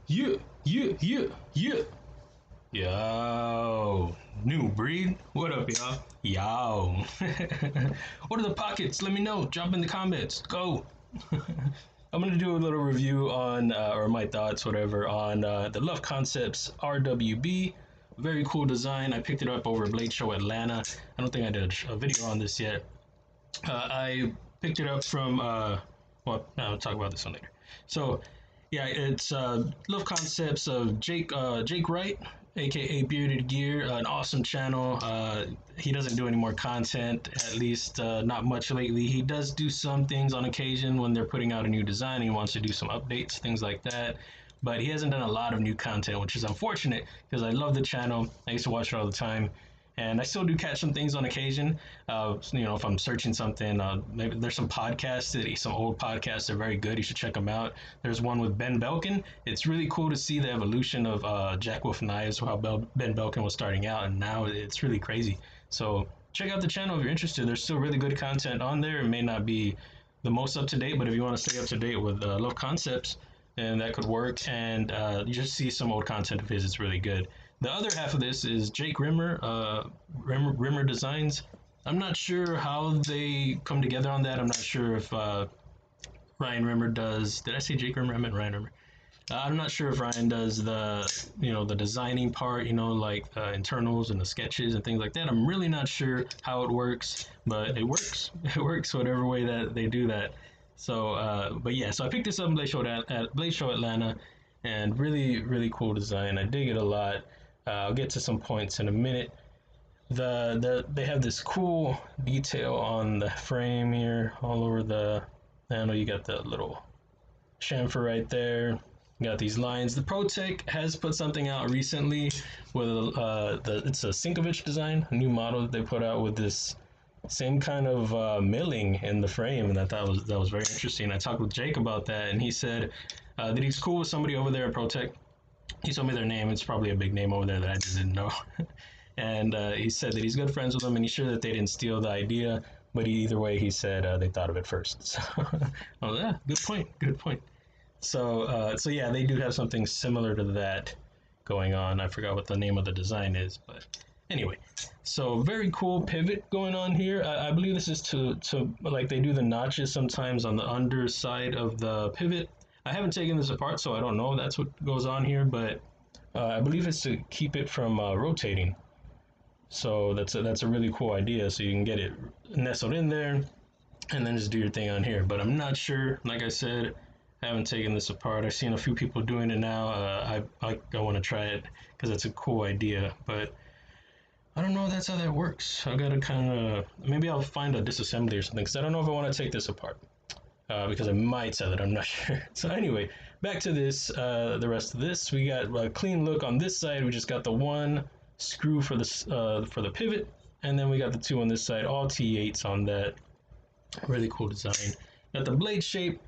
Yeah, yeah, yeah, yeah. Yo, new breed. What up, y'all? Yo. What are the pockets? Let me know. Drop in the comments. Go. I'm gonna do a little review on, or my thoughts, whatever, on the Luft Concepts RWB. Very cool design. I picked it up over Blade Show Atlanta. I don't think I did a video on this yet. I picked it up from, well, no, I'll talk about this one later. So, yeah, it's Love Concepts of Jake Wright, aka Bearded Gear, an awesome channel. He doesn't do any more content, at least not much lately. He does do some things on occasion when they're putting out a new design. He wants to do some updates, things like that. But he hasn't done a lot of new content, which is unfortunate because I love the channel. I used to watch it all the time and I still do catch some things on occasion. If I'm searching something, maybe there's some podcasts, some old podcasts. They're very good. You should check them out. There's one with Ben Belkin. It's really cool to see the evolution of Jack Wolf Knives, how Ben Belkin was starting out, and now it's really crazy. So check out the channel if you're interested. There's still really good content on there. It may not be the most up to date, but if you want to stay up to date with Love Concepts, and that could work. And you just see some old content of his. It's really good. The other half of this is Jake Rimmer, Rimmer Designs. I'm not sure how they come together on that. I'm not sure if Ryan Rimmer does. Did I say Jake Rimmer? I meant Ryan Rimmer. I'm not sure if Ryan does the designing part, like internals and the sketches and things like that. I'm really not sure how it works, but it works. It works whatever way that they do that. So, but yeah, so I picked this up at Blade Show Atlanta, and really, really cool design. I dig it a lot. I'll get to some points in a minute. They have this cool detail on the frame here, all over the. I know you got the little chamfer right there. You got these lines. The ProTech has put something out recently with it's a Sinkovich design, a new model that they put out with this same kind of milling in the frame, and I thought that was very interesting. I talked with Jake about that, and he said that he's cool with somebody over there at ProTech. He told me their name. It's probably a big name over there that I just didn't know. And he said that he's good friends with them, and he's sure that they didn't steal the idea. But either way, he said they thought of it first. So, oh yeah, good point. Good point. So yeah, they do have something similar to that going on. I forgot what the name of the design is, but anyway. So very cool pivot going on here. I believe this is to like they do the notches sometimes on the underside of the pivot. I haven't taken this apart, so I don't know if that's what goes on here, but I believe it's to keep it from rotating. So that's a really cool idea. So you can get it nestled in there, and then just do your thing on here. But I'm not sure. Like I said, I haven't taken this apart. I've seen a few people doing it now. I want to try it because it's a cool idea, but I don't know if that's how that works. I gotta kind of maybe I'll find a disassembly or something because I don't know if I want to take this apart because I might sell it. I'm not sure. So anyway, back to this. The rest of this, we got a clean look on this side. We just got the one screw for the pivot, and then we got the two on this side, all T8s on that. Really cool design. Got the blade shape.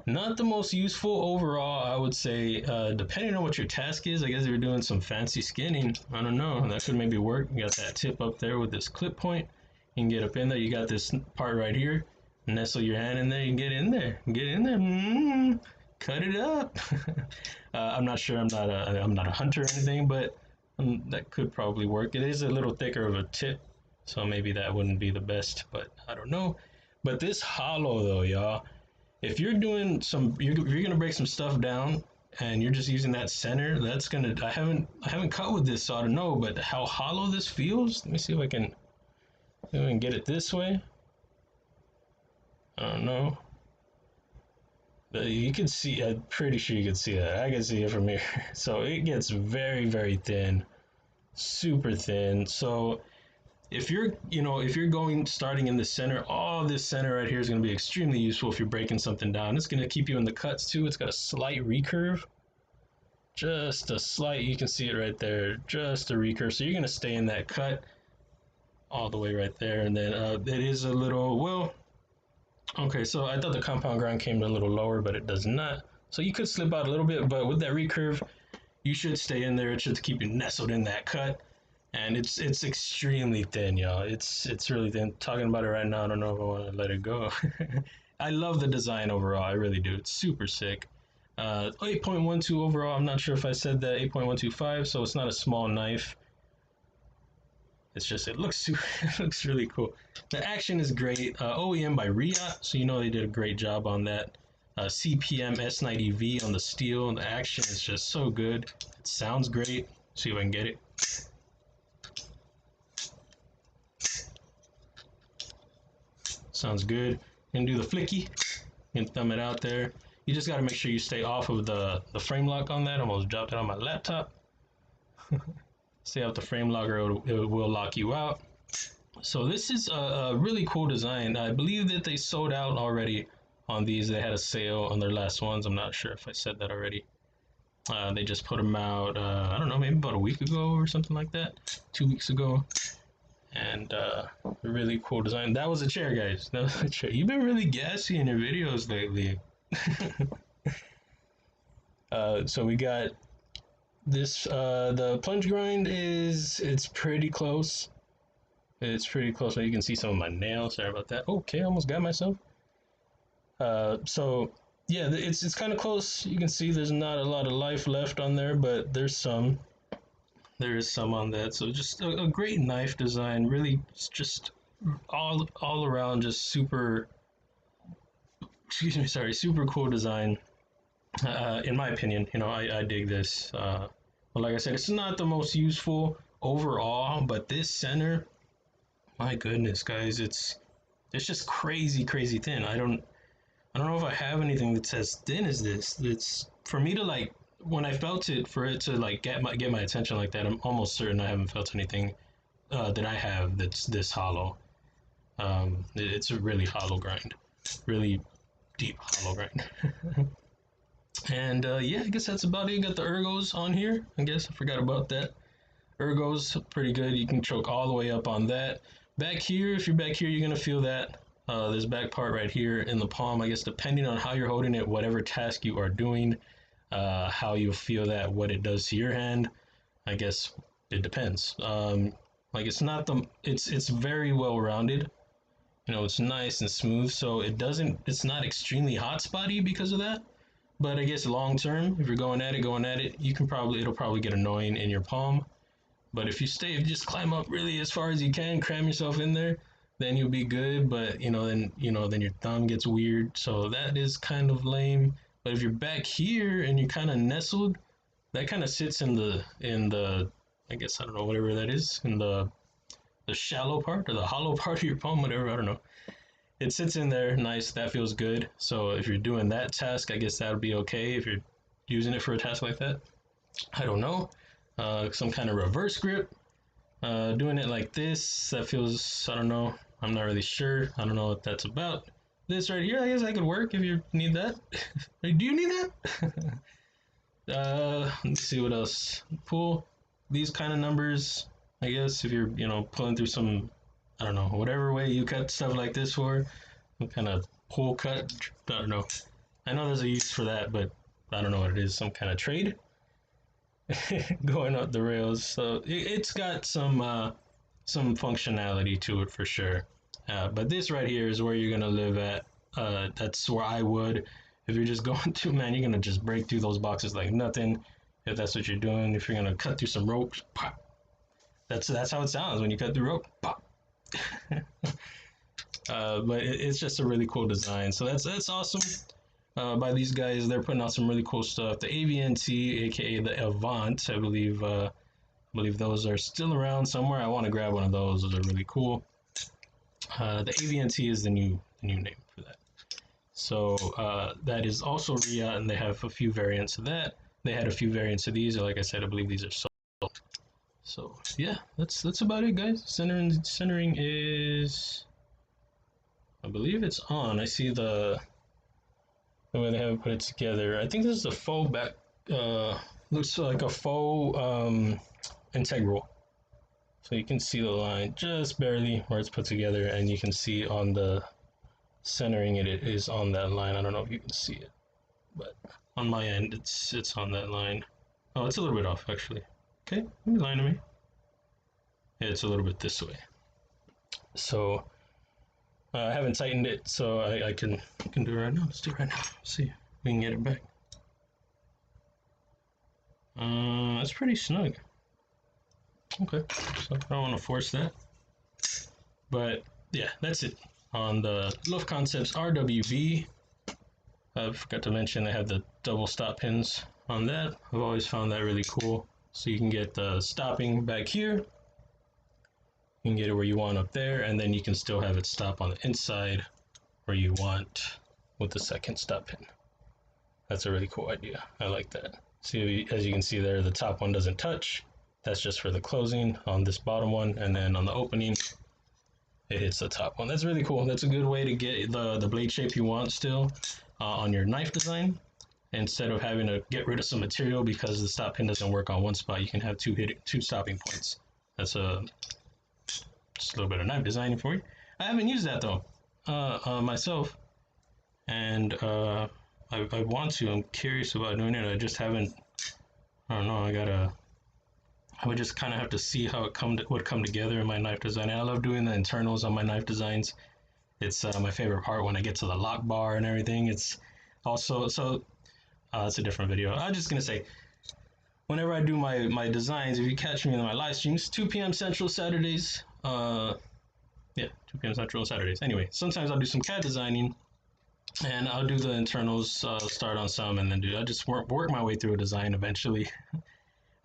Not the most useful overall, I would say, depending on what your task is. I guess if you're doing some fancy skinning, I don't know, that could maybe work. You got that tip up there with this clip point. You can get up in there. You got this part right here. Nestle your hand in there. You can get in there. Get in there. Cut it up. I'm not sure. I'm not a hunter or anything, but that could probably work. It is a little thicker of a tip, so maybe that wouldn't be the best, but I don't know. But this hollow though, y'all. If you're doing you're gonna break some stuff down, and you're just using that center, that's gonna. I haven't cut with this, so I don't know. But how hollow this feels. Let me see if I can get it this way. I don't know. But you can see. I'm pretty sure you can see that. I can see it from here. So it gets very, very thin, super thin. So if you're starting in the center, all this center right here is going to be extremely useful if you're breaking something down. It's going to keep you in the cuts too. It's got a slight recurve, just a slight. You can see it right there, just a recurve. So you're going to stay in that cut all the way right there. And then it is a little, well, okay, so I thought the compound grind came a little lower, but it does not. So you could slip out a little bit, but with that recurve, you should stay in there. It should keep you nestled in that cut. And it's extremely thin, y'all. It's really thin. Talking about it right now, I don't know if I want to let it go. I love the design overall. I really do. It's super sick. 8.12 overall. I'm not sure if I said that. 8.125, so it's not a small knife. It's just, it looks super, it looks really cool. The action is great. OEM by Riyadh, so you know they did a great job on that. CPM S90V on the steel. The action is just so good. It sounds great. See if I can get it. Sounds good. And do the flicky and thumb it out there. You just got to make sure you stay off of the frame lock on that. I almost dropped it on my laptop. Stay off the frame lock or it will lock you out. So this is a really cool design. I believe that they sold out already on these. They had a sale on their last ones. I'm not sure if I said that already. They just put them out, I don't know, maybe about a week ago or something like that. 2 weeks ago. And really cool design. That was a chair, guys. That was a chair. You've been really gassy in your videos lately. So we got this. The plunge grind it's pretty close. It's pretty close. You can see some of my nails. Sorry about that. Okay, I almost got myself. So yeah, it's kind of close. You can see there's not a lot of life left on there, but there's some. There is some on that. So just a great knife design. Really, just all around, just super. Excuse me, sorry, super cool design. In my opinion, you know, I dig this. But like I said, it's not the most useful overall, but this center, my goodness, guys, it's just crazy, crazy thin. I don't know if I have anything that's as thin as this. It's for me to like when I felt it, for it to like get my attention like that. I'm almost certain I haven't felt anything that I have that's this hollow. It's a really hollow grind, really deep hollow grind. And yeah, I guess that's about it. Got the ergos on here. I guess I forgot about that. Ergos pretty good. You can choke all the way up on that. Back here, if you're back here, you're gonna feel that. This back part right here in the palm, I guess depending on how you're holding it, whatever task you are doing, how you feel that, what it does to your hand, I guess it depends. Like it's very well rounded. You know, it's nice and smooth, so it's not extremely hot spotty because of that. But I guess long term, if you're going at it, it'll probably get annoying in your palm. But if you just climb up really as far as you can, cram yourself in there, then you'll be good. But then your thumb gets weird, so that is kind of lame. But if you're back here and you're kind of nestled, that kind of sits in the I guess I don't know whatever that is in the shallow part or the hollow part of your palm, whatever, I don't know. It sits in there, nice. That feels good. So if you're doing that task, I guess that would be okay. If you're using it for a task like that, I don't know. Some kind of reverse grip. Doing it like this, that feels, I don't know. I'm not really sure. I don't know what that's about. This right here, I guess I could work if you need that. Do you need that? Let's see what else. Pull these kind of numbers, I guess, if you're, pulling through some, I don't know, whatever way you cut stuff like this for, some kind of pull cut, I don't know. I know there's a use for that, but I don't know what it is, some kind of trade going up the rails. So it's got some functionality to it for sure. But this right here is where you're gonna live at. That's where I would. If you're just going to, man, you're gonna just break through those boxes like nothing. If that's what you're doing, if you're gonna cut through some ropes, pop. That's how it sounds when you cut through rope, pop. But it's just a really cool design. So that's awesome. By these guys, they're putting out some really cool stuff. The AVNT, aka the Avant, I believe those are still around somewhere. I want to grab one of those. Those are really cool. The AVNT is the new name for that. So that is also Ria, and they have a few variants of that. They had a few variants of these. Like I said, I believe these are sold. So yeah, that's about it, guys. Centering is, I believe it's on. I see the way they have it put it together. I think this is a faux back. Looks like a faux integral. So you can see the line just barely where it's put together, and you can see on the centering it is on that line. I don't know if you can see it, but on my end it's on that line. Oh, it's a little bit off actually. Okay, let me line to me. Yeah, it's a little bit this way. So I haven't tightened it, so I can do it right now. Let's do it right now. See if we can get it back. That's pretty snug. Okay, so I don't want to force that. But yeah, that's it on the Luft Concepts RWB. I forgot to mention I have the double stop pins on that. I've always found that really cool. So you can get the stopping back here. You can get it where you want up there, and then you can still have it stop on the inside where you want with the second stop pin. That's a really cool idea. I like that. See, as you can see there, the top one doesn't touch. That's just for the closing on this bottom one, and then on the opening, it hits the top one. That's really cool. That's a good way to get the blade shape you want still on your knife design. Instead of having to get rid of some material because the stop pin doesn't work on one spot, you can have two stopping points. That's just a little bit of knife designing for you. I haven't used that though myself, and I want to. I'm curious about doing it. I just haven't. I don't know. I would just kind of have to see how it would come together in my knife design. And I love doing the internals on my knife designs. It's my favorite part when I get to the lock bar and everything. It's also it's a different video. I'm just gonna say, whenever I do my designs, if you catch me in my live streams, 2 p.m. Central Saturdays. Yeah, 2 p.m. Central Saturdays. Anyway, sometimes I'll do some CAD designing, and I'll do the internals. Start on some, and then I just work my way through a design eventually.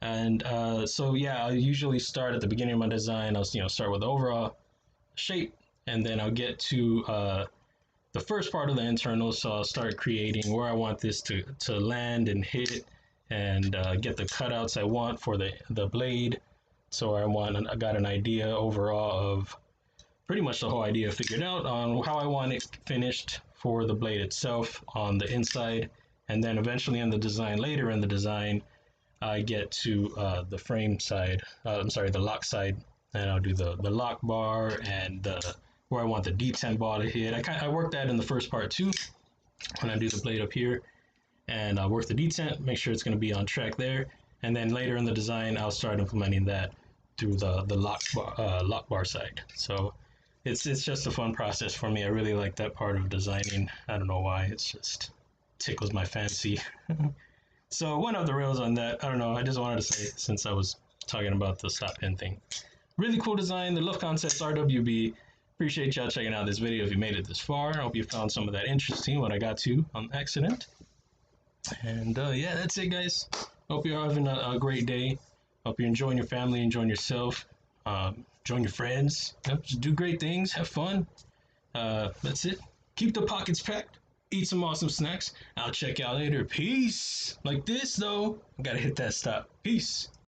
And so yeah, I'll usually start at the beginning of my design. I'll start with the overall shape, and then I'll get to the first part of the internals. So I'll start creating where I want this to land and hit, and get the cutouts I want for the blade. So I got an idea overall of pretty much the whole idea figured out on how I want it finished for the blade itself on the inside, and then eventually in the design, later in the design, I get to the frame side. I'm sorry, the lock side, and I'll do the lock bar and where I want the detent ball to hit. I work that in the first part too, when I do the blade up here, and I'll work the detent, make sure it's going to be on track there, and then later in the design, I'll start implementing that through the lock bar side. So it's just a fun process for me. I really like that part of designing. I don't know why. It's just tickles my fancy. So one of the rails on that, I don't know, I just wanted to say, since I was talking about the stop pin thing. Really cool design, the Luft Concepts RWB. Appreciate y'all checking out this video if you made it this far. I hope you found some of that interesting, what I got to on accident. And yeah, that's it, guys. Hope you're having a great day. Hope you're enjoying your family, enjoying yourself, enjoying your friends. Just do great things, have fun. That's it. Keep the pockets packed. Eat some awesome snacks. I'll check y'all later. Peace. Like this, though. I gotta hit that stop. Peace.